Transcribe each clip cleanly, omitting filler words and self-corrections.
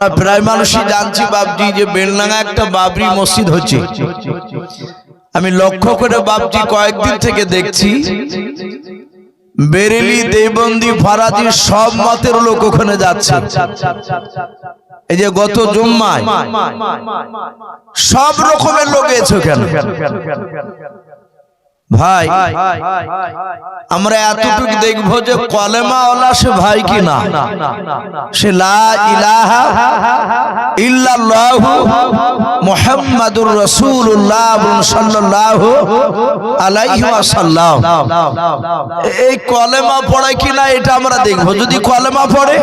আমরা প্রায় মানুষই জানছি বাবজি যে বেলডাঙ্গা একটা বাবরি মসজিদ হচ্ছে। আমি লক্ষ্য করে বাবজি কয়েকদিন থেকে দেখছি বেরেলি, দেওবন্দি, ফারাজি সব মতের লোক ওখানে যাচ্ছে। এই যে গত জুম্মায় সব রকমের লোক এসে ওখানে। ভাই আমরা এতটুকু দেখবো যে কলেমাওয়ালা সে ভাই কি না, সে লা ইলাহা ইল্লাল্লাহু মুহাম্মাদুর রাসূলুল্লাহ সাল্লাল্লাহু আলাইহি ওয়াসাল্লাম, এই কলেমা পড়ে কিনা এটা আমরা দেখবো। যদি কলেমা পড়ে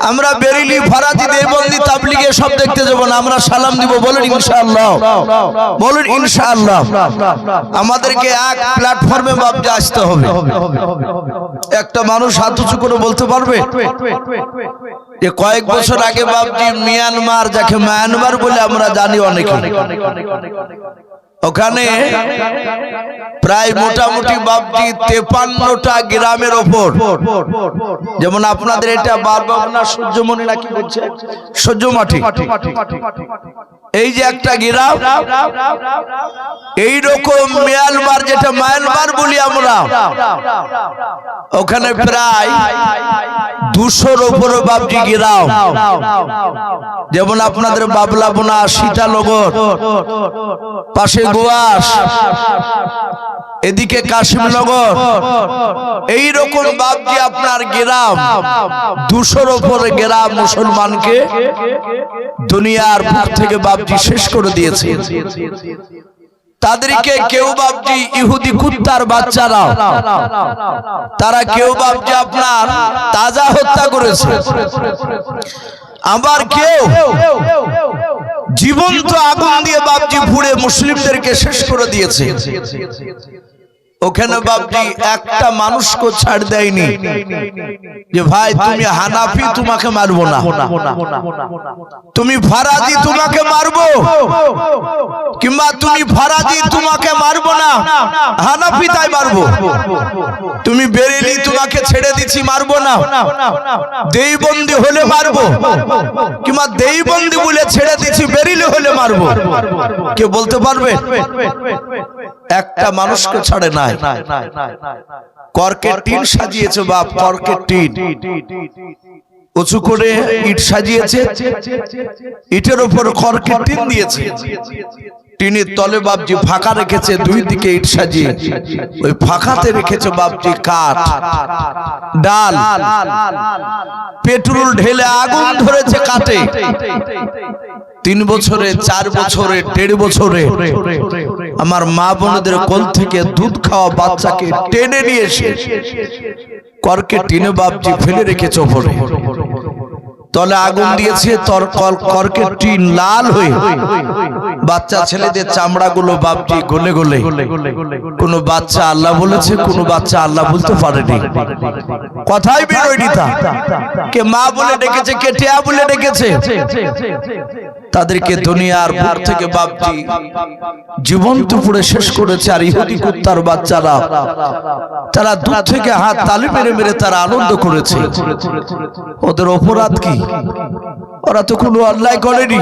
আমরা বেরেলি, ফারাজি, দেওবন্দি, তাবলিগে সব দেখতে যাবো না, আমরা সালাম দিব। বলেন ইনশাআল্লাহ, বলেন ইনশাআল্লাহ। আমাদেরকে এক প্ল্যাটফর্মে বাবজি আসতে হবে। একটা মানুষ হাত উঁচু করে বলতে পারবে যে কয়েক বছর আগে বাবজি মিয়ানমার, যাকে মায়ানমার বলে আমরা জানি অনেকে, ওখানে প্রায় মোটামুটি বাবজি 53টা গ্রামের ওপর, যেমন আপনাদের এটা বারবাগনা সূর্যমণি নাকি বলছে সূর্যমাটি, এই যে একটা গ্রাম, এইরকম মিয়ানমার, যেটা মায়ানমার বলি আমরা, ওখানে প্রায় 200-র উপরে বাবজি গ্রাম, যেমন আপনাদের বাবলাবোনা, সীতানগর, পাশে গোয়াস, এদিকে কাশিমনগর, এইরকম বাবজি আপনার গ্রাম 200-র উপরে গ্রাম মুসলমানকে দুনিয়ার বুক থেকে বাবজি শেষ করে দিয়েছে। তাদেরকে কেউ বাবজি ইহুদি কুত্তার বাচ্চারা, তারা কেউ বাবজি আপনার তাজা হত্যা করেছে, আবার কেউ জীবন্ত আগুন দিয়ে বাবজি পুড়ে মুসলিমদেরকে শেষ করে দিয়েছে। ওখানে বাবজি একটা মানুষকে ছাড় দেয়নি যে ভাই তুমি হানাফি, তোমাকে মারবো না, তুমি ফারাজি, তোমাকে মারবো, কিংবা তুমি ফারাজি, তোমাকে মারবো না, হানাফি তাই মারবো, তুমি বেরেলি, তোমাকে ছেড়ে দিচ্ছি, মারবো না, দেওবন্দি হলে মারবো, কিংবা দেওবন্দি বলে ছেড়ে দিচ্ছি, বেরেলি হলে মারবো। কে বলতে পারবে? একটা মানুষকে ছাড়ে নাই। কর্কের টিন সাজিয়েছে বাপ, কর্কের টিন উঁচু করে ইট সাজিয়েছে, ইটের উপর কর্কের টিন দিয়েছে, টিনের তলে বাবজি ফাঁকা রেখেছে, দুই দিকে ইট সাজিয়ে ওই ফাঁকাতে রেখেছে বাবজি কাঠ, ডাল, পেট্রোল ঢেলে আগুন ধরেছে কাটে। 3 বছরে, 4 বছরে, 1.5 বছরে আমার মা বোনদের কোল থেকে দুধ খাওয়া বাচ্চাকে টেনে নিয়ে এসে কর্কের টিনে বাবজি ফেলে রেখেছে ওপরে, তলে আগুন দিয়েছে, কর্কের টিন লাল হয়ে বাচ্চা ছেলেদের চামড়া গুলো বাবজি গলে গলে, কোন বাচ্চা আল্লাহ বলেছে, কোন বাচ্চা আল্লাহ বলতে পারেনি, কথাই বেরোয়নি। তা কে মা বলে ডেকেছে, কে টিয়া বলে ডেকেছে, তাদেরকে দুনিয়ার বুক থেকে বাবজি জীবন্ত পুড়ে শেষ করেছে। আর ইহুদি কুত্তার বাচ্চারা, তারা দূর থেকে হাত তালি মেরে মেরে তারা আনন্দ করেছে। ওদের অপরাধ কি? ওরা তো কোনো অন্যায় করেনি,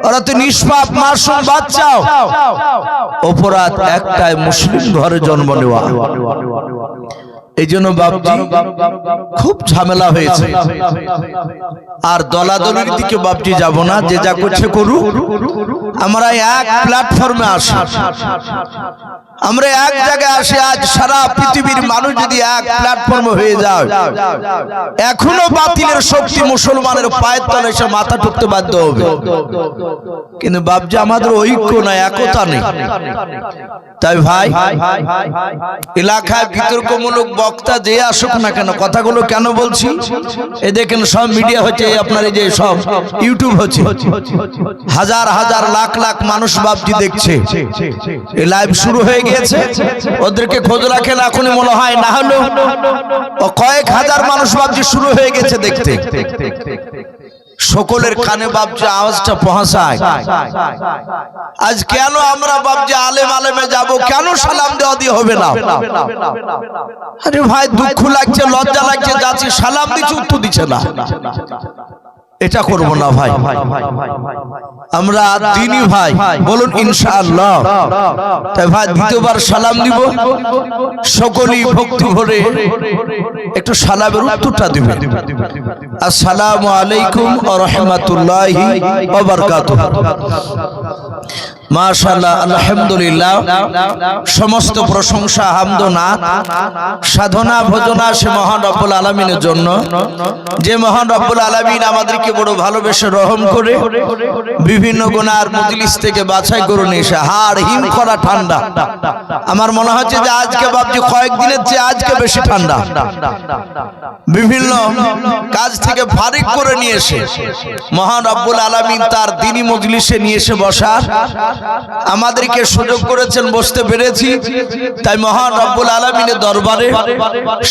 ওরা তো নিষ্পাপ মাসুম বাচ্চা। অপরাধ একটাই, মুসলিম ঘরে জন্ম নেওয়া। এই জন্য বাবজি খুব ঝামেলা হয়েছে। আর দলাদলির দিকে বাবজি যাব না, যে যা করছে করুক, আমরা এক প্ল্যাটফর্মে আসি, আমরা এক জায়গায় আসি। আজ সারা পৃথিবীর মানুষ যদি এক প্ল্যাটফর্মে হয়ে যায়, এখনো বাতিলের শক্তি মুসলমানের পায়ের তলে এসে মাথা ঠুকতে বাধ্য হবে। কিন্তু বাবজি আমাদের ঐক্য নাই, একতা নেই। তাই ভাই, এলাকায় বিতর্কমূলক বক্তা যে আসুক না কেন, কথাগুলো কেন বলছি, এই দেখেন সব মিডিয়া হচ্ছে, আপনার এই যে সব ইউটিউব হচ্ছে, হাজার হাজার লাখ লাখ মানুষ বাবজি দেখছে। এই লাইভ শুরু হয়ে গিয়েছে, ওদেরকে খোঁজ রাখেন, এখনই মনে হয় না হলো কয়েক হাজার মানুষ বাবজি শুরু হয়ে গেছে দেখতে। সকলের কানে বাবজি আওয়াজটা পৌঁছায়। আজ কেন আমরা বাবজি আলেম আলেমে যাব, কেন সালাম দেওয়া দিয়ে হবে না? আরে ভাই দুঃখ লাগছে, লজ্জা লাগছে, যাচ্ছি সালাম দিচ্ছে, উত্তর দিচ্ছে না। এটা করব না ভাই, আমরা দ্বীনি ভাই, বলুন ইনশাআল্লাহ। তাই ভাই দ্বিতীয়বার সালাম দিব, সকলেই ভক্তি ভরে একটু সালামের উত্তরটা দিবেন। আসসালামু আলাইকুম ওয়া রাহমাতুল্লাহি ওয়া বারাকাতুহু। মাশাআল্লাহ, আলহামদুলিল্লাহ, সমস্ত প্রশংসা হামদনা সাধনা ভজনা সে মহান রব্বুল আলামিনের জন্য, যে মহান রব্বুল আলামিন আমাদেরকে বড় ভালোবেসে রহম করে বিভিন্ন গুনার মজলিস থেকে বাছাই করে নিয়ে এসে হাড় হিম করা ঠান্ডা, আমার মনে হচ্ছে যে আজকে বাপজি কয়েকদিনের চেয়ে আজকে বেশি ঠান্ডা, বিভিন্ন কাজ থেকে ফারিক করে নিয়ে এসে মহান রব্বুল আলামিন তার দ্বীনি মজলিসে নিয়ে এসে বসার আমাদেরকে সুযোগ করেছেন, বসতে পেরেছি। তাই মহান রব্বুল আলামিনের দরবারে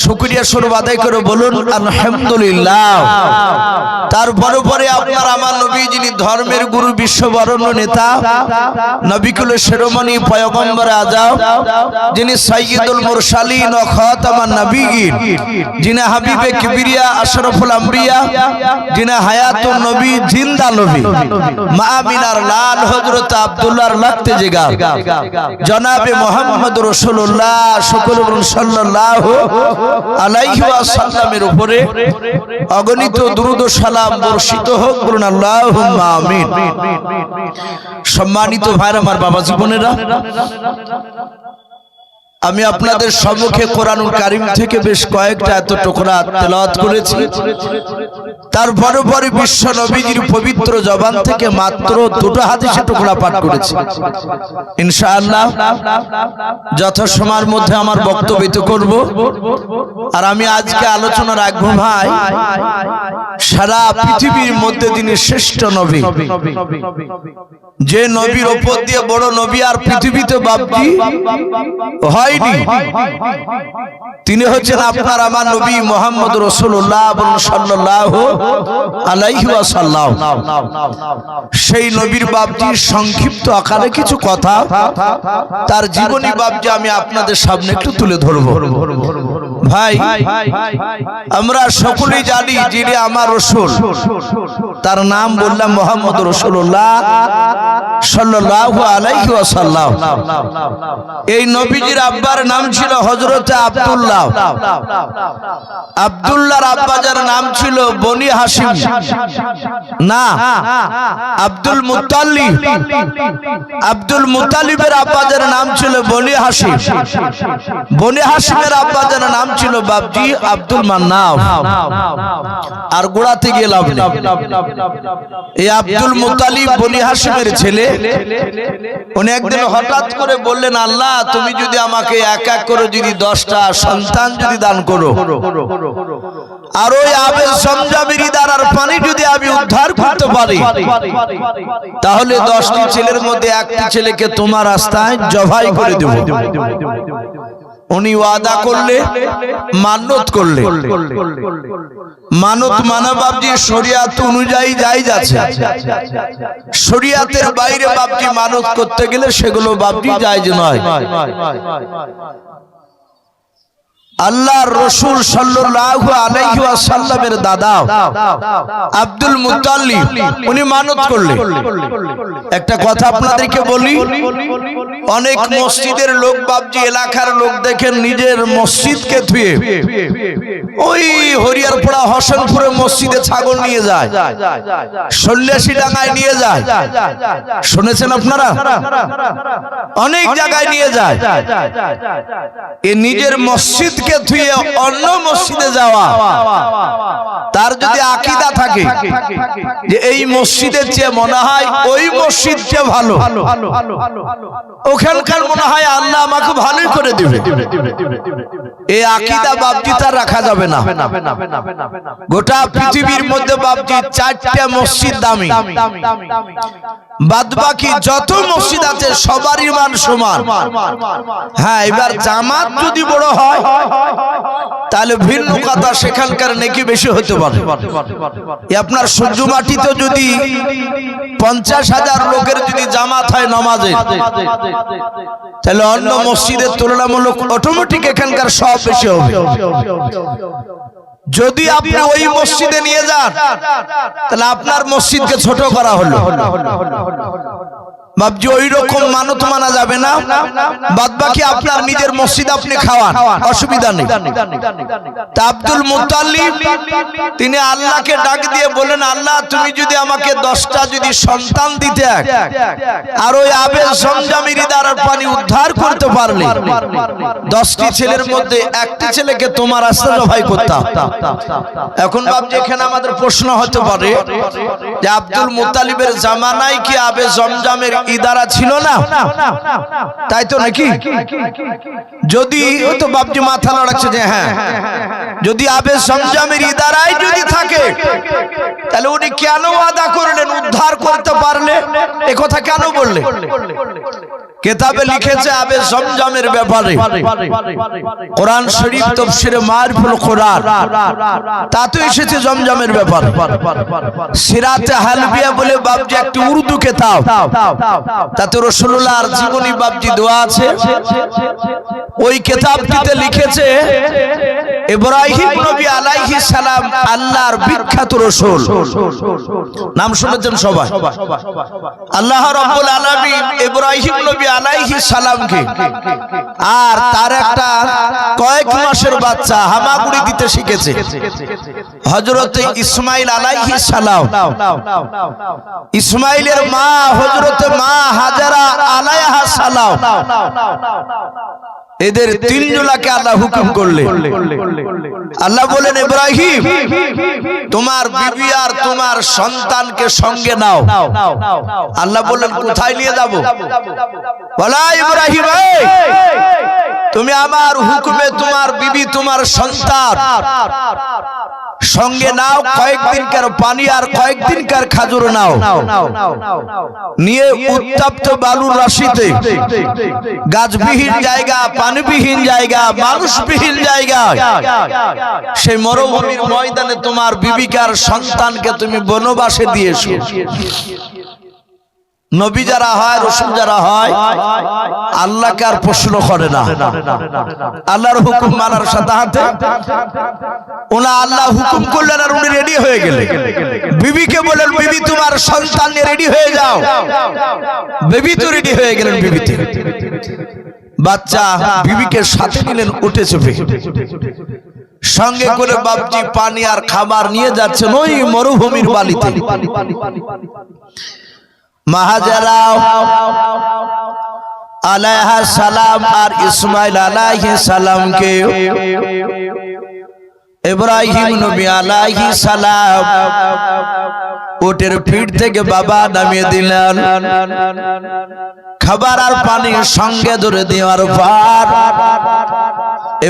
শুকরিয়া স্বরূপ আদায় করে বলুন আলহামদুলিল্লাহ। তারপরে পরে আপনার আমার নবী, যিনি ধর্মের গুরু, বিশ্ববরণ্য নেতা, নবিকুলের শিরোমণি, পয়গম্বর আজম, যিনি সাইয়্যিদুল মুরসালিন ও খাতামান নবিয়্যিন, যিনি হাবিবে কিবরিয়া আশরাফুল আম্বিয়া, যিনি হায়াতুন নবী, জিন্দা নবী, মা আমিনার লাল হযরত আব্দুল্লাহর লাগতে জিগার জনাবে মুহাম্মদ রাসূলুল্লাহ সাল্লাল্লাহু আলাইহি ওয়াসাল্লামের উপরে অগণিত দুরূদ ও সালাম বর্ষিত হোক, বলুন আল্লাহুম্মা আমিন। সম্মানিত ভাইরা, আমার বাবা জীবনেরা, আমি আপনাদের সম্মুখে কোরআনুল কারীম থেকে বেশ কয়েকটা এত টুকরা তেলাওয়াত করেছি। তারপরে পরে বিশ্ব নবীজির পবিত্র জবান থেকে মাত্র দুটো হাদিসের টুকরা পাঠ করেছি। ইনশাআল্লাহ যথাসময়ের মধ্যে আমার বক্তব্য করব। আর আমি আজকে আলোচনা রাখবো ভাই, সারা পৃথিবীর মধ্যে তিনি শ্রেষ্ঠ নবী, যে নবীর উপর দিয়ে বড় নবী আর পৃথিবীতে বাপজি হয়নি, তিনি হচ্ছেন আপনার আমার নবী মুহাম্মদ রাসূলুল্লাহ সাল্লাল্লাহু আলাইহি ওয়াসাল্লাম। সেই নবীর বাপজির সংক্ষিপ্ত আকারে কিছু কথা, তার জীবনী বাপজি আমি আপনাদের সামনে একটু তুলে ধরব। ভাই, আমরা সকলেই জানি যিনি আমার রাসূল, তার নাম বললাম মুহাম্মদ রাসূলুল্লাহ সাল্লাল্লাহু আলাইহি ওয়াসাল্লাম। এই নবীজির আব্বার নাম ছিল হযরত আব্দুল্লাহ। আব্দুল্লাহর আব্বাজার নাম ছিল বনি হাশিম, না আব্দুল মুত্তালিব। আব্দুল মুত্তালিবের আব্বাজার নাম ছিল বনি হাশিম। বনি হাশিমের আব্বাজার নাম ছিল বাপজি আব্দুল মান্নাফ। আর গোড়াতে গেলাম, এই আব্দুল মুত্তালিব বনি হাশিমের ছেলে। উনি একদিন হঠাৎ করে বললেন, আল্লাহ তুমি যদি আমাকে এক এক করে যদি 10টা সন্তান যদি দান করো, আর ওই আবে জমজমের দ্বারার পানি যদি আমি উদ্ধার করতে পারি, তাহলে 10টি ছেলের মধ্যে একটি ছেলেকে তোমার রাস্তায় জবাই করে দেব। উনি ওয়াদা করলে, মানত করলে। মানত মানা বাপজি শরিয়াত অনুযায়ী জায়েজ আছে। শরিয়াতের বাইরে বাপজি মানত করতে গেলে সেগুলো বাপজি জায়েজ নয়। আল্লাহর রাসূল সাল্লাল্লাহু আলাইহি ওয়াসাল্লামের দাদা আব্দুল মুত্তালিব উনি মানত করলেন। একটা কথা আপনাদেরকে বলি, অনেক মসজিদের লোক বাপজি, এলাকার লোক দেখেন নিজের মসজিদকে ধুয়ে ওই হরিয়ারপাড়া হোসেনপুরে মসজিদে ছাগল নিয়ে যায়, সল্যাসী ডাঙায় নিয়ে যায়। শুনেছেন আপনারা? অনেক জায়গায় নিয়ে যায়। এ নিজের মসজিদ কে ধুয়ে অন্য মসজিদে যাওয়া, তার যদি আকীদা থাকে যে এই মসজিদের চেয়ে মনে হয় ওই মসজিদ চেয়ে ভালো, ওখানকার মনে হয় আল্লাহ আমাকে ভালোই করে দিবে, এই আকীদা বাপজি তার রাখা যাবে না। গোটা পৃথিবীর মধ্যে বাপজি 4টা মসজিদ দামি, বাদবাকি যত মসজিদ আছে সবারই মান সমান। হ্যাঁ, এবার জামাত যদি বড় হয় তাহলে ভিন্ন কথা, সেখানকার নেকি বেশি হতে পারে। আপনার সূর্যমাটিতে যদি 50,000 লোকের যদি জামাত হয় নামাজে, তাহলে অন্য মসজিদের তুলনামূলক অটোমেটিক এখানকার সব বেশি হবে। যদি আপনি ওই মসজিদে নিয়ে যান তাহলে আপনার মসজিদকে ছোট করা হলো। বাবজি ওই রকম মানত মানা যাবে না, বাদ বাকি আপনার নিজের মসজিদ আপনি খাওয়ান, অসুবিধা নেই। তা আব্দুল মুত্তালিব তিনি আল্লাহকে ডাক দিয়ে বলেন, আল্লাহ তুমি যদি আমাকে 10টা যদি সন্তান দিতে আর ওই আবে জমজমের ইদারার পানি উদ্ধার করতে পারলে 10টি ছেলের মধ্যে একটি ছেলেকে তোমার রাস্তায় জবাই করতাম। এখন বাবজি এখানে আমাদের প্রশ্ন হতে পারে যে আব্দুল মুত্তালিবের জামানায় কি আবে জমজমের ইদারা ছিল না? তাই তো নাকি? যদি তো বাবজি মাথা নাড়াচ্ছে যে হ্যাঁ, যদি আবে জমজমের ইদারাই যদি থাকে তাহলে উনি কেন ওয়াদা করলেন উদ্ধার করতে পারলে? এ কথা কেন বললে? কিতাবে লিখেছে আবে জমজমের ব্যাপারে, কোরআন শরীফ তাফসীরে মারিফুল কোরআন তাতে এসেছে জমজমের ব্যাপারে। সিরাতে হালবিয়া বলে বাবজি একটি উর্দু কিতাব, তাতে রাসূলুল্লাহর জীবনী বাবজি দেওয়া আছে। ওই কিতাবটিতে লিখেছে ইব্রাহিম নবী আলাইহিস সালাম আল্লাহর বিখ্যাত রাসূল, নাম শুনেছেন সবাই। আল্লাহ রাব্বুল আলামিন ইব্রাহিম নবী আলাইহিস সালামকে আর তার একটা কয়েক মাসের বাচ্চা হামাগুড়ি দিতে শিখেছে হযরত ইসমাইল আলাইহিস সালাম। ইসমাইলের মা হযরত মা হাজারা আলাইহা সালাম, এদের তিনজনকে আল্লাহ হুকুম করলেন। আল্লাহ বলেন, ইব্রাহিম তোমার বিবি আর তোমার সন্তানকে সঙ্গে নাও। আল্লাহ বলেন, কোথায় নিয়ে যাব? বলা ইব্রাহিম তুমি আমার হুকুমে তোমার বিবি তোমার সন্তান সঙ্গে নাও, কয়েকদিনকার পানি আর কয়েকদিনকার খাজুর নাও, নিয়ে উত্তপ্ত বালুর রাশিতে গাছবিহীন জায়গা, পানিবিহীন জায়গা, মানুষবিহীন জায়গা, সেই মরুভূমির ময়দানে তোমার বিবিকার সন্তানকে তুমি বনবাসে দিয়েছো। নবী যারা হয়, রাসূল যারা হয়, আল্লাহকে আর প্রশ্ন করে না, আল্লাহর হুকুম মানার সাথে সাথে ওনা আল্লাহ হুকুম করলেন আর উনি রেডি হয়ে গেলেন। বিবিকে বলেন, বিবি তোমার সন্তান নিয়ে রেডি হয়ে যাও। বিবি তো রেডি হয়ে গেলেন, বিবিতে বাচ্চা বিবিকে সাথে নিলেন উঠে চেপে, সঙ্গে করে বাবজি পানি আর খাবার নিয়ে যাচ্ছেন ওই মরুভূমির বালিতে। হাজেরা আলাইহা সালাম আর ইসমাইল আলাইহিস সালামকে ইব্রাহিম নবী আলাইহিস সালাম উটের পিঠ থেকে বাবা নামিয়ে দিলেন। খাবার আর পানি সঙ্গে ধরে দেওয়ার পর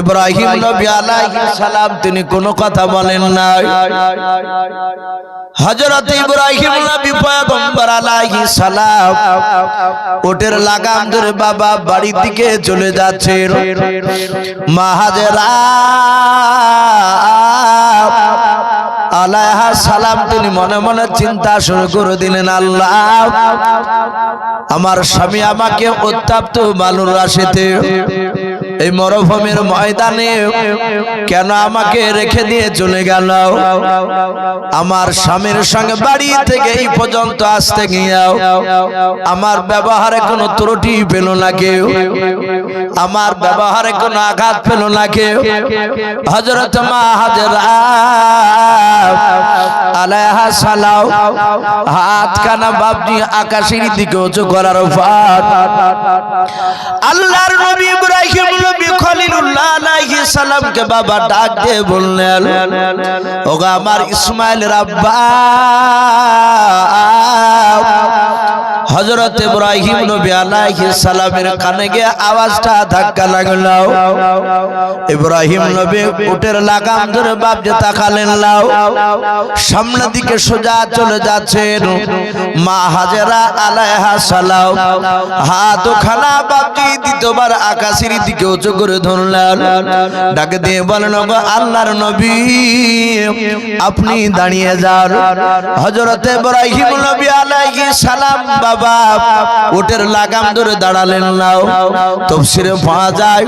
ইব্রাহিম নবী আলাইহিস সালাম তিনি কোনো কথা বলেন না। হযরত ইব্রাহিম নবী পয়গম্বর আলাইহিস সালাম উটের লাগাম ধরে বাবা বাড়ির দিকে চলে যাচ্ছেন। মা হাজেরা আলাইহা সালাম তিনি মনে মনে চিন্তা শুরু করে দিলেন, আল্লাহ আমার স্বামী আমাকে উত্তপ্ত বালুর রাশিতে এই মরুভূমির ময়দানে কেন আমাকে রেখে দিয়ে চলে গেল? আমার স্বামীর সঙ্গে বাড়ি থেকে এই পর্যন্ত আসতে গিয়েও আমার ব্যবহারে কোনো ত্রুটি পেল না কেউ, আমার ব্যবহারে কোনো আঘাত পেল না কেউ। হযরত মা হাজেরা আলাইহা সালাম হাত কানা বাবজি আকাশের দিকে উঁচু করার পর আল্লাহর নবী ইব্রাহিম নবী খলিলুল্লাহ আলাইহিস সালামকে বাবা ডাক দিয়ে বললেন, ওগো আমার ইসমাইলের আব্বা। হযরত ইব্রাহিম নবী আলাইহিস সালামের কানে গিয়ে আওয়াজটা ধাক্কা লাগলো। ইব্রাহিম নবী উটের লাগাম ধরে বাবজি তাকালেন, লাও সামনের দিকে সোজা চলে যাচ্ছেন। মা হাজেরা আলাইহা সালাম হাত খানা বাবজি দ্বিতীয়বার আকাশের দিকে উঁচু করে ধরলেন, ডাকে দিয়ে বলেন, ওগো আল্লাহর নবী আপনি দাঁড়িয়ে যান। হযরত ইব্রাহিম নবী আলাইহিস সালাম বাবা উটের লাগাম ধরে দাঁড়ালেন না। তাফসীরে পাওয়া যায়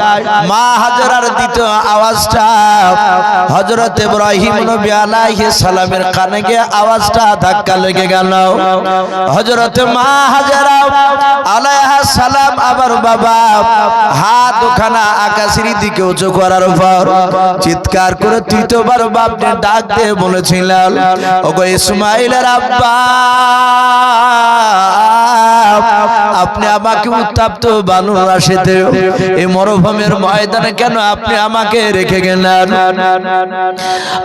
মা হাজেরার দ্বিতীয় আওয়াজটা হযরত ইব্রাহিম নবী আলাইহিস সালামের কানে গিয়ে আওয়াজটা ধাক্কা লেগে গেল। হযরত মা হাজেরা আলাইহিস সালাম আবার বাবা হাত দুখানা আকাশের দিকে উঁচু করার পর চিৎকার করে তৃতীয়বার বাপকে ডাক দিয়ে বলেছিলেন, ওগো ইসমাইলের আব্বা, আপনি আমাকে উত্তপ্ত বানর রাশিতে এই মরুভূমির ময়দানে কেন আপনি আমাকে রেখে গেলেন?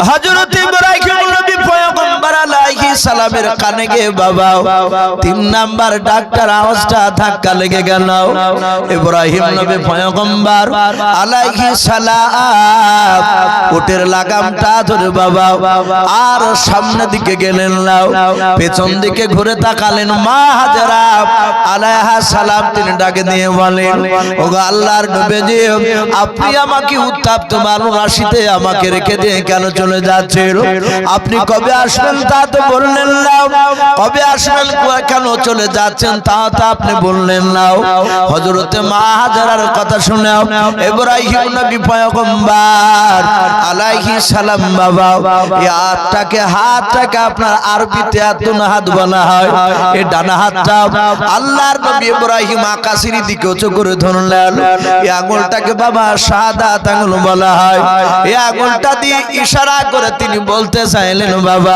হযরত ইব্রাহিম নবী পয়গম্বর আলাইহিস সালামের কানে গিয়ে বাবা তিন নাম্বার ডাক্তার আওয়াজটা ধাক্কা লেগে গেল। ইব্রাহিম নবী পয়গম্বর আলাইহিস সালাম উটের লাগামটা ধরে বাবা আর সামনের দিকে গেলেন না, পেছন দিকে ঘুরে তাকালেন। মা হাজেরা আলাইহিস সালাম তিনি ডাকে দিয়ে বলেন, ওগো আল্লাহর নবীজি, আপনি আমাকে উত্তপ্ত বানর রাশিতে আমাকে রেখে দিয়ে কেন চলে যাচ্ছেন? আপনি কবে আসবেন তা তো বললেন না, কবে আসবেন কেন চলে যাচ্ছেন তা তো আপনি বললেন না। হযরতে মা হাজেরার কথা শুনে ইব্রাহিম নবী পয়গম্বর আলাইহিস সালাম বাবা এই হাতটাকে আপনার আরবিতে আতুন হাত বলা হয়। এই ডানা হাতটা আল্লাহর নবী ইব্রাহিম আকাশের দিকে উঁচু করে ধরলেন। এই আঙ্গুলটাকে বাবা শাহাদাত আঙ্গুল বলা হয়। এই আঙ্গুলটা দিয়ে ইশারা করে তিনি বলতে চাইলেন, বাবা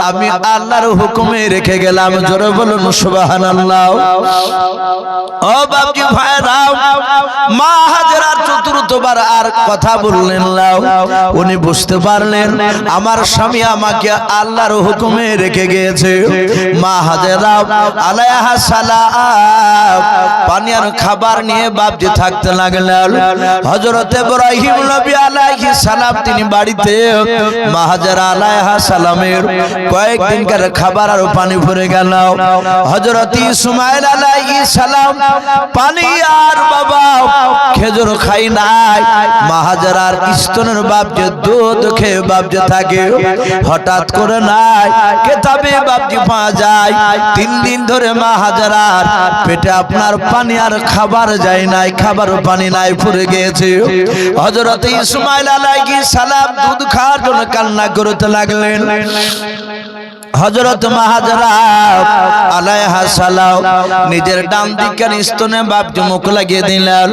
আমি আল্লাহর হুকুমে রেখে গেলাম। জোরে বলুন সুবহানাল্লাহ। ও বাপজি ভাইরা, মা হাজেরার চতুর্থবার আর কথা বললেন না। উনি বুঝতে পারলেন আমার স্বামী আমাকে আল্লাহর হুকুমে রেখে গিয়েছে। মা হাজেরা আলাইহিস সালাম পানি আর খাবার নিয়ে বাপজি থাকতে লাগলেন। হযরত ইব্রাহিম নবী আলাইহিস সালাম তিনি বাড়িতে মা হাজেরা আলাইহিস সালামের কয়েকদিনকার খাবার আর পানি ভরে গেল। হযরত ইসমাইল আলাইহিস সালাম পানি আর বাবা খেজুর খাই নাই। মা হাজেরার স্তনের বাপজি দুধ খেয়ে বাপজি থাকে। হঠাৎ করে নাই কিতাবে বাপজি পাওয়া যায় 3 দিন ধরে মা হাজেরার পেটে আপনার পানি আর খাবার যায় নাই, খাবার পানি নাই, পড়ে গিয়েছে। হযরত ইসমাইল আলাইহিস সালাম দুধ খাওয়ার জন্য কান্না করতে লাগলেন। হযরত মা হাজেরা আলাইহিস সালাম নিজের ডান দিকের স্তনে বাপজি মুখ লাগিয়ে দিলেন।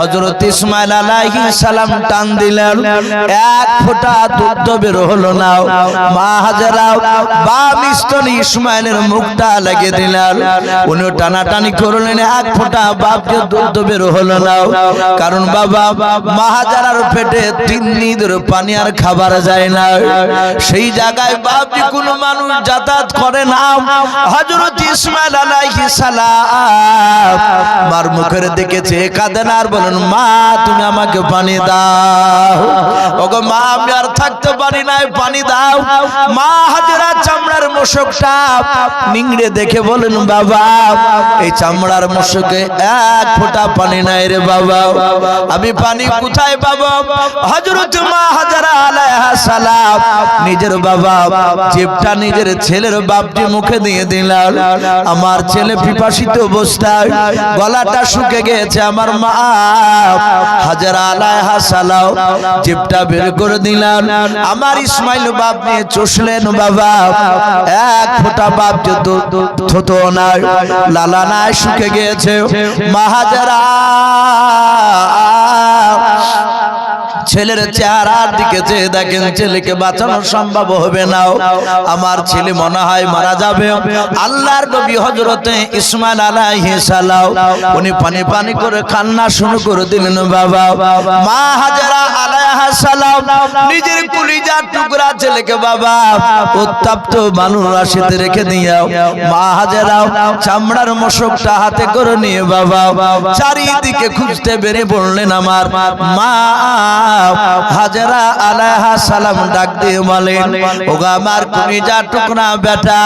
হযরত ইসমাইল আলাইহিস সালাম টান দিলেন, এক ফোঁটা দুধ বের হলো না। মা হাজেরা বাম স্তনে ইসমাইলের মুখটা লাগিয়ে দিলেন। উনি টানাটানি করলেন, এক ফোঁটা বাপজি দুধ বের হলো না। কারণ বাবা মা হাজেরার পেটে 3 দিন ধরে পানি আর খাবার যায় না। সেই জায়গায় বাপজি কোনো মানুষ যাতায়াত করে না। হযরত ইসমাইল আলাইহিস সালাম মার মুখের দিকে চেয়ে কাঁদেন আর বলেন, মা তুমি আমাকে পানি দাও। ওগো মা আমি আর থাকতে পারি না, পানি দাও। মা হাজেরা চামড়ার মশকটা নিংড়ে দেখে বলেন, বাবা এই চামড়ার মশকে এক ফোঁটা পানি নাই রে বাবা, আমি পানি কোথায় পাবো? হযরত মা হাজেরা আলাইহিস সালাম নিজের বাবা জিভটা নিজের ছেলের বাপজি মুখে দিয়ে দিলেন। আমার ছেলে পিপাসিত অবস্থায় গলাটা শুকে গেছে। আমার মা হাজেরা আলাইহিস সালাম জিভটা বের করে দিলেন। আমার ইসমাইল বাপ নিয়ে চুষলেন। বাবা এক ফোঁটা বাপজি থতো নাই, লালা নাই, শুকে গিয়েছে। মা হাজেরা ছেলের চেহারার দিকে চেয়ে দেখেন ছেলেকে বাঁচানো সম্ভব হবে না। আমার ছেলে মনে হয় মারা যাবে। আল্লাহর নবী হযরতে ইসমাইল আলাইহিস সালাম উনি পানি পানি করে কান্না শুরু করে দিলেন। বাবা মা হাজেরা আলাইহিস সালাম নিজের কলিজার টুকরা ছেলেকে বাবা উত্তপ্ত বানর রাশিতে রেখে দিও। মা হাজেরা চামড়ার মশকটা হাতে করে নিয়ে বাবা চারিদিকে খুঁজতে বেরিয়ে পড়লেন। আমার মা হাজেরা আলাইহা সালাম ডাক দিয়ে বলেন, ওগো আমার কলিজার টুকরা বেটা,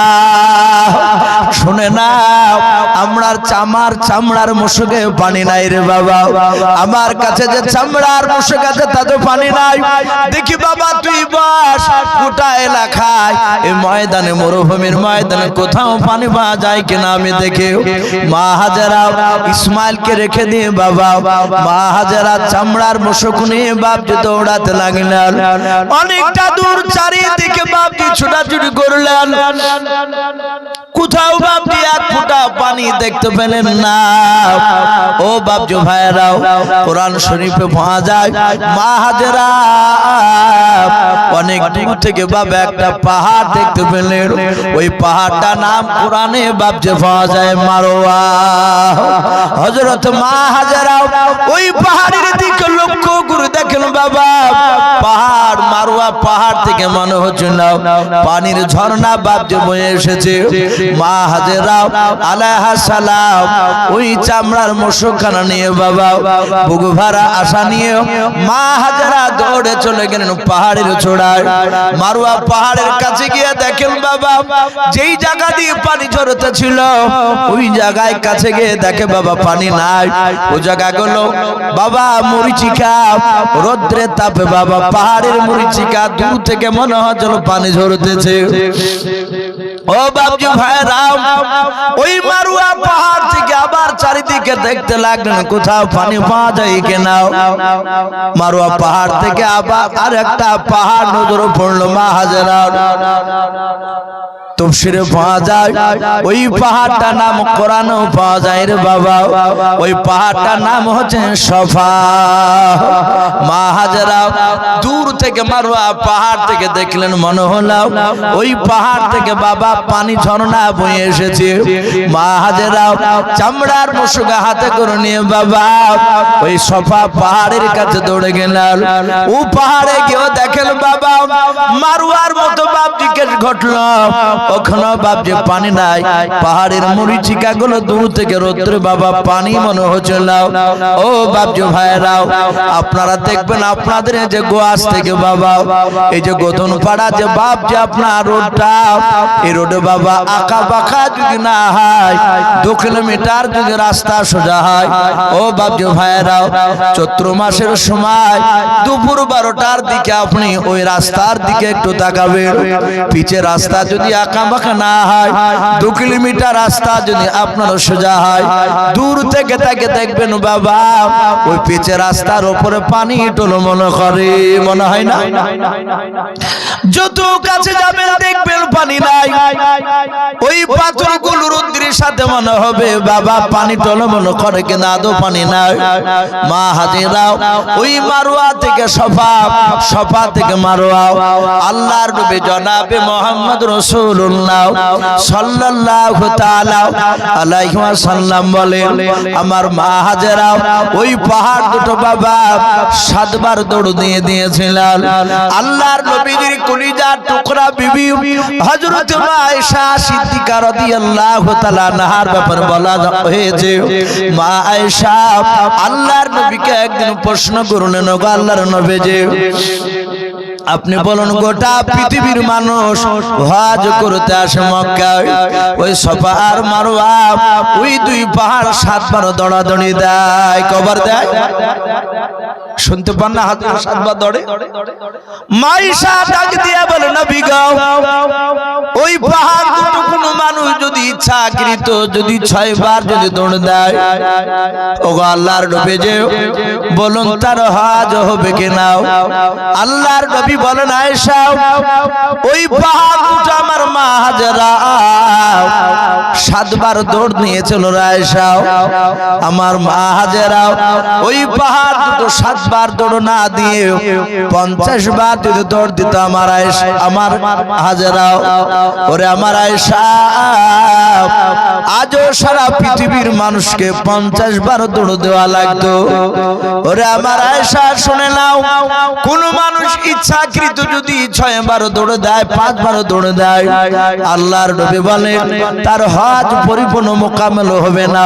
শুনে নাও, আমরার চামড়ার মুশুকে পানি নাই রে বাবা। আমার কাছে যে চামড়ার মুশুক আছে তাতে পানি নাই। দেখি বাবা তুই বস, গোটা এলাকায় এই ময়দানে, মরুভূমির ময়দানে কোথাও পানি পাওয়া যায় কিনা আমি দেখে। মা হাজেরা ইসমাইলকে রেখে দিয়ে বাবা, মা হাজেরা চামড়ার মুশুক নিয়ে বাপজি দৌড়াতে লাগলেন। অনেকটা দূর চারিদিকে বাপজি ছোটাছুটি করলেন, কোথাও বাপজি এক ফোঁটা পানি দেখতে পেলেন না। ও বাপজি ভাইরাও, কোরআন শরীফে পাওয়া যায় মা হাজেরা অনেক দূর থেকে বাবা একটা পাহাড় দেখতে পেলেন। ওই পাহাড়টার নাম কোরআনে বাপজি পাওয়া যায় মারওয়া। হযরত মা হাজেরা ওই পাহাড়ের দিকে লক্ষ্য করে দেখেন বাবা, পাহাড় মারওয়া পাহাড় থেকে মনে হচ্ছে না পানির ঝর্ণা বাপজি বয়ে এসেছে। মা হাজেরা আলাইহা সালাম ওই চামড়ার মুশুকখানা নিয়ে বাবা, বুক ভরা আশা নিয়ে মা হাজেরা দৌড়ে চলে গেলেন পাহাড়ের চূড়ায়। মারওয়া পাহাড়ের কাছে গিয়ে দেখেন বাবা, যেই জায়গা দিয়ে পানি ঝরতে ছিল ওই জায়গায় কাছে গিয়ে দেখে বাবা পানি নাই। ওই জায়গাগুলো বাবা মরিচিকা, রোদ্রে তাপে বাবা পাহাড়ের মরিচিকা, দূর থেকে মনে হয় যেন পানি ঝরতেছে। ও বাবজি ভাইরা, ওই মারওয়া পাহাড় থেকে আবার চারিদিকে দেখতে লাগলেন কোথাও পানি পাওয়া যায় কিনা। মারওয়া পাহাড় থেকে আবার আর একটা পাহাড় নজরে পড়লো মা হাজেরা। তাফসীরে পাওয়া যায় ওই পাহাড়টার নাম কোরআনেও পাওয়া যায় রে বাবা। ওই পাহাড়টার নাম হচ্ছে সফা। মা হাজেরা দূর থেকে মারওয়া পাহাড় থেকে দেখলেন, মনে হলো ওই পাহাড় থেকে বাবা পানি ঝর্ণা বয়ে এসেছে। মা হাজেরা চামড়ার মুশুক হাতে করে নিয়ে বাবা ওই সফা পাহাড়ের কাছে দৌড়ে গেলেন। ও পাহাড়ে গিয়ে দেখেন বাবা মারওয়ার মতো বাপজিকে ঘটলো, ওখানে বাপজি পানি নাই। পাহাড়ের মরিচিকা গুলো দূর থেকে রোদ্রে বাবা পানি মনে হচ্ছে না। ও বাপজি ভাইরাও, আপনারা দেখবেন আপনাদের এই যে গোয়াস থেকে বাবা এই যে গোধন পাড়া যে বাপজি আপনার রোডটা, এই রোডে বাবা আঁকা বাঁকা যদি না হয়, 2 কিলোমিটার যদি রাস্তা সোজা হয়, ও বাপজি ভাইরাও চৈত্র মাসের সময় দুপুর 12টার দিকে আপনি ওই রাস্তার দিকে একটু তাকাবেন। পিছে রাস্তা যদি আঁকা বাঁকা না হয়, 2 কিলোমিটার রাস্তা যদি আপনার সোজা হয়, দূর থেকে তাকে দেখবেন বাবা ওই পিছে রাস্তার উপরে পানি টলমল করে, মনে হয় না? যত কাছে যাবেন দেখবেন পানি নাই। ওই পাথরগুলো রৌদ্রের সাথে মনে হবে বাবা পানি টলমল করে, কিন্তু আদৌ পানি নাই। মা হাজেরা ওই মারওয়া থেকে সফা, সফা থেকে মারওয়া, আল্লাহর নবী জনাবে মুহাম্মদ রাসূলুল্লাহ সাল্লাল্লাহু তাআলা আলাইহি ওয়াসাল্লাম বলেন, আমার মা হাজেরা ওই পাহাড় দুটো বাবা 7 বার দৌড় দিয়ে দিয়েছিলেন। আল্লাহর নবীর কলিজার টুকরা বিবি হযরত মা আয়েশা সিদ্দিকা রাদিয়াল্লাহু তাআলা আনহার ব্যাপারে বলা হয়েছে, মা আয়েশা আল্লাহর নবীকে একদিন প্রশ্ন করলেন, ওগো আল্লাহর নবী যে আপনি বলুন গোটা পৃথিবীর মানুষ হজ করতে আসে মক্কায়, ওই সফা আর মারওয়া ওই 2 পাহাড় 7 বার দৌড়াদৌড়ি দেয়, কবার দেয়? শুনতে পান না? 7 বার দৌড়ে। মাইশা ডাক দিয়ে বলে, নবী গো ওই পাহাড় দুটো কোন মানুষ যদি ইচ্ছাকৃত যদি 6 বার যদি দৌড় দেয়, ওগো আল্লাহর নবী যে বলুন তার হজ হবে কিনা? আল্লাহর নবী বলেন, আয়েশা ওই পাহাড় দুটো আমার মা হাজেরা 7 বার দৌড় নিয়েছিল। আয়েশা আমার মা হাজেরা ওই পাহাড় দুটো 7 বার দৌড় না দিয়ে 50 বার যদি দৌড় দিত আমার আয়েশা, আমার হাজেরা, ওরে আমার আয়েশা আজও সারা পৃথিবীর মানুষকে 50 বার দৌড় দেওয়া লাগতো। ওরে আমার আয়েশা শুনে নাও, কোন মানুষ ইচ্ছাকৃত যদি 6 বার দৌড় দেয়, 5 বার দৌড় দেয়, আল্লাহর নবী বলেন তার হজ পরিপূর্ণ মোকাম্মেল হবে না।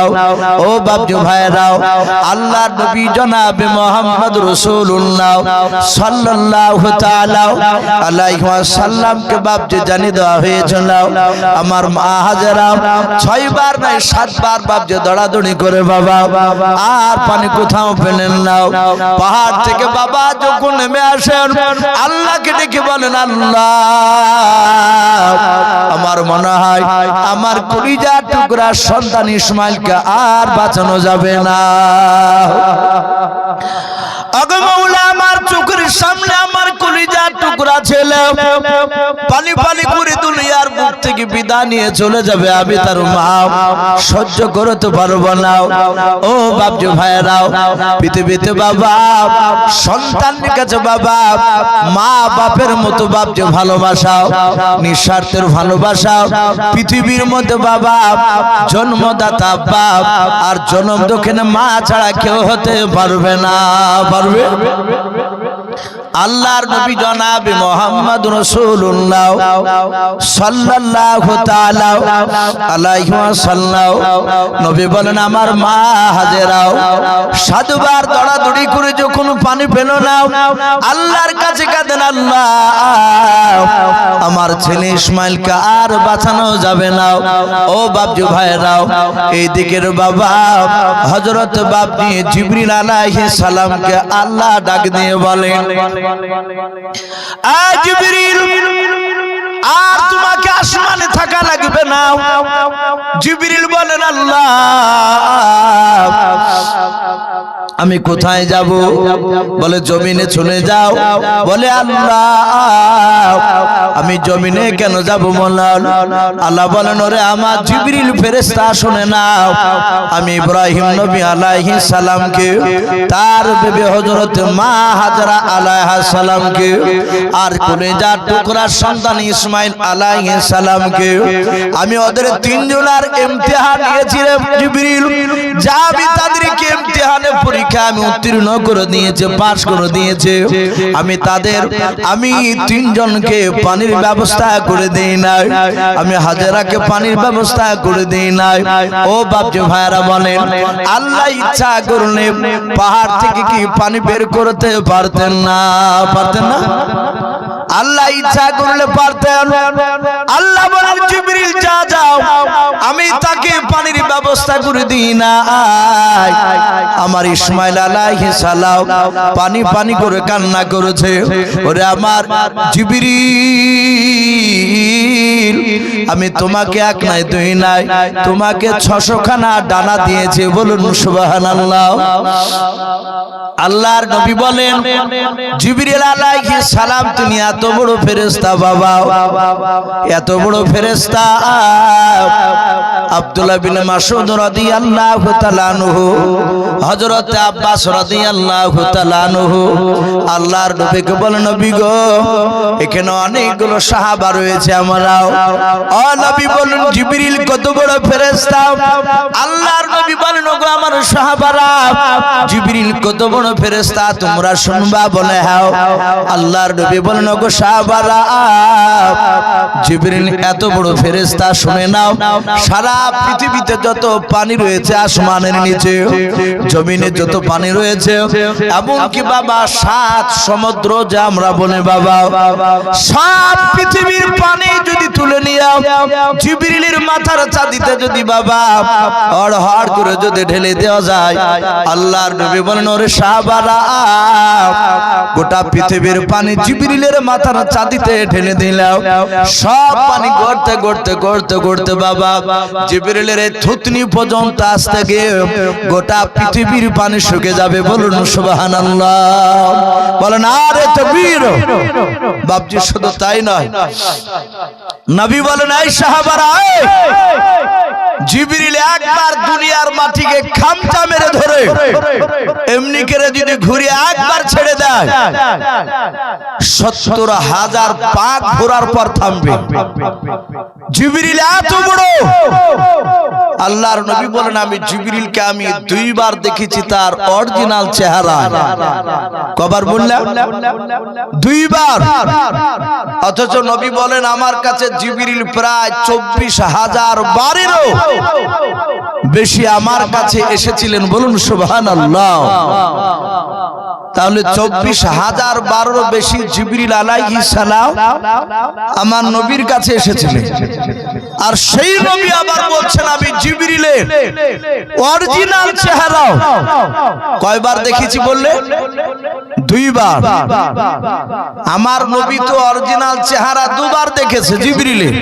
ও বাপজি ভাইরাও, আল্লাহর নবী জনাবে মুহাম্মদ রাসূলুল্লাহ সাল্লাল্লাহু তাআলা আলাইহি ওয়াসাল্লামকে বাপজি জানিয়ে দেওয়া হয়েছিল, আমার মা হাজেরা 6 বার নয় 7 বার বাপজি দৌড়াদৌড়ি করে বাবা আর পানি কোথাও পেলেন না। পাহাড় থেকে বাবা যখন নেমে আসেন, আল্লাহকে ডেকে বলেন, আল্লাহ আমার মনে হয় আমার কলিজার টুকরা সন্তান ইসমাইলকে আর বাঁচানো যাবে না। আগে মাওলা, আমার চোখের সামনে আমার কলিজার টুকরা ছেলে পানি পানি করে দুনিয়ার বুক থেকে বিদায় নিয়ে চলে যাবে, আমি তার মা সহ্য করতে পারবো না। ও বাপজি ভাইরাও, পৃথিবীতে বাবা সন্তানের কাছে বাবা মা বাপের মতো বাপজি ভালোবাসা, নিঃস্বার্থের ভালোবাসা পৃথিবীর মধ্যে বাবা জন্মদাতা বাপ আর জন্ম দক্ষিণে মা ছাড়া কেউ হতে পারবে না। পারবে? আল্লাহর নবী জনাবে মুহাম্মদ রাসূলুল্লাহ সাল্লাল্লাহু তাআলা আলাইহি ওয়াসাল্লাম নবী বলেন, আমার মা হাজেরাও 7 বার দৌড়াদৌড়ি করে যখন পানি পেল না, আল্লাহর কাছে কাঁদেন, আল্লাহ আমার ছেলে ইসমাইলকে আর বাঁচানো যাবে না। ও বাপজি ভাইরাও, এই দিকের বাবা হযরত বাপজি জিবরিল আলাইহিস সালামকে আল্লাহ ডাক দিয়ে বলেন, জিবরিল আর তোমাকে আসমানে থাকা লাগবে না। জিবরিল বলেন, আল্লাহ আমি কোথায় যাব? বলে জমিনে চলে যাও। বলে আল্লাহ আমি জমিনে কেন যাব? আল্লাহ বলেন, ওরে আমার জিবরিল ফেরেশতা শুনে নাও, আমি ইব্রাহিম নবী আলাইহিস সালামকে, তার বেবি হযরত মা হাজরা আলাইহিস সালামকে আর কলিজার টুকরা সন্তান ইসমাইল আলাইহিস সালামকে আমি ওদের 3 জনের ইমতিহান নিয়েছি রে জিবরিল, যা আমি তাদেরকে ইমতিহানে পরীক্ষা আমি উত্তীর্ণ করে দিয়েছে, পাস করে দিয়েছে। আমি 3 জনকে পানির ব্যবস্থা করে দেই নাই, আমি হাজেরাকে পানির ব্যবস্থা করে দেই নাই। ও বাপজি ভাইরা বলেন, আল্লাহ ইচ্ছা করলে পাহাড় থেকে কি পানি বের করতে পারতেন না? পারতেন না? আল্লাহ ইচ্ছা করলে পারতেন। আল্লাহ বলেন, জিবরিল যা যাও, আমি তাকে পানির ব্যবস্থা করে দিই না। আমার ইসমাইল আলাইহিস সালাম পানি পানি করে কান্না করেছে। ওরে আমার জিবরিল, আমি তোমাকে 1 নাই 2 নাই, তোমাকে 600 খানা ডানা দিয়েছে। বলুন সুবহানাল্লাহ। আল্লাহর নবী বলেন, জিবরিল আলাইহিস সালাম তুমি এত বড় ফেরেশতা বাবা, এত বড় ফেরেশতা। আব্দুল্লাহ বিন মাসউদ রাদিয়াল্লাহু তাআলা আনহু, হযরত আব্বাস রাদিয়াল্লাহু তাআলা আনহু আল্লাহর নবীকে বলেন, নবী গো এখানে অনেকগুলো সাহাবা রয়েছে, আমরাও। ও নবী বলেন, জিবরিল কত বড় ফেরেশতা। আল্লাহর নবী বলেন, ওগো আমার সাহাবারা, জিবরিল কত বড় ফেরেশতা তোমরা শুনবা? বলে হ্যাঁ। আল্লাহর নবী বলেন, ওগো সাহাবারা, জিবরিল এত বড় ফেরেশতা, শুনে নাও সারা পৃথিবীতে যত পানি রয়েছে, আসমানের নিচে জমিনে যত পানি রয়েছে, এমনকি বাবা 7 সমুদ্র যা আমরা বলে বাবা, সব পৃথিবীর পানি যদি তুলে নিয়ে জিবরিলের মাথার চাঁদিতে যদি বাবা হড় করে যদি ঢেলে দেওয়া যায়, আল্লাহর নবী বলেন, ওরে সাহাবারা, গোটা পৃথিবীর পানি জিবরিলের মাথার চাঁদিতে ঢেলে দিলাম, সব পানি গড়তে গড়তে গড়তে গড়তে বাবা জিবরিলের থুতনি পর্যন্ত আসতে গিয়ে গোটা পৃথিবীর পানি শুকে যাবে। বলুন সুবহানাল্লাহ। বলেন আরে তাকবীর। বাপজি শুধু তাই নয়, নবী বলেন, এই সাহাবারা, জিবরিল একবার দুনিয়ার মাটিকে খামচা মেরে ধরে এমনি করে যদি ঘুরে একবার ছেড়ে দেয়, 70,000 পাক ঘোরার পর থামবে। জিবরিল এত বড় আল্লাহর নবী বলেন আমি জিবরিলকে আমি দুইবার দেখেছি তার অরিজিনাল চেহারা। কবার বললাম? দুইবার। অথচ নবী বলেন আমার কাছে জিবরিল প্রায় 24,000 বারেরও বেশি আমার কাছে এসেছিলেন। বলুন সুবহানাল্লাহ। তাহলে 24,000 বারেরও বেশি জিবরিল আলাইহিস সালাম আমার নবীর কাছে এসেছিলেন। আর সেই নবী আবার বলছেন আমি জিবরিলের অরিজিনাল চেহারা কয়বার দেখেছি বললে? দুইবার। আমার নবী তো অরিজিনাল চেহারা দুবার দেখেছে জিবরিলের,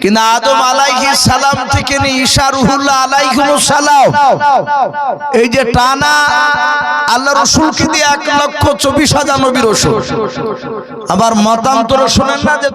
কিন্তু আদম আলাইহিস সালাম থেকে নিয়ে ঈসা রুহুল্লাহ আলাইহিস সালাম এই যে টানা আল্লাহ রাসূলকে দিয়ে 1,24,000 নবী রাসূল। আবার মতান্তর শোনেন না যে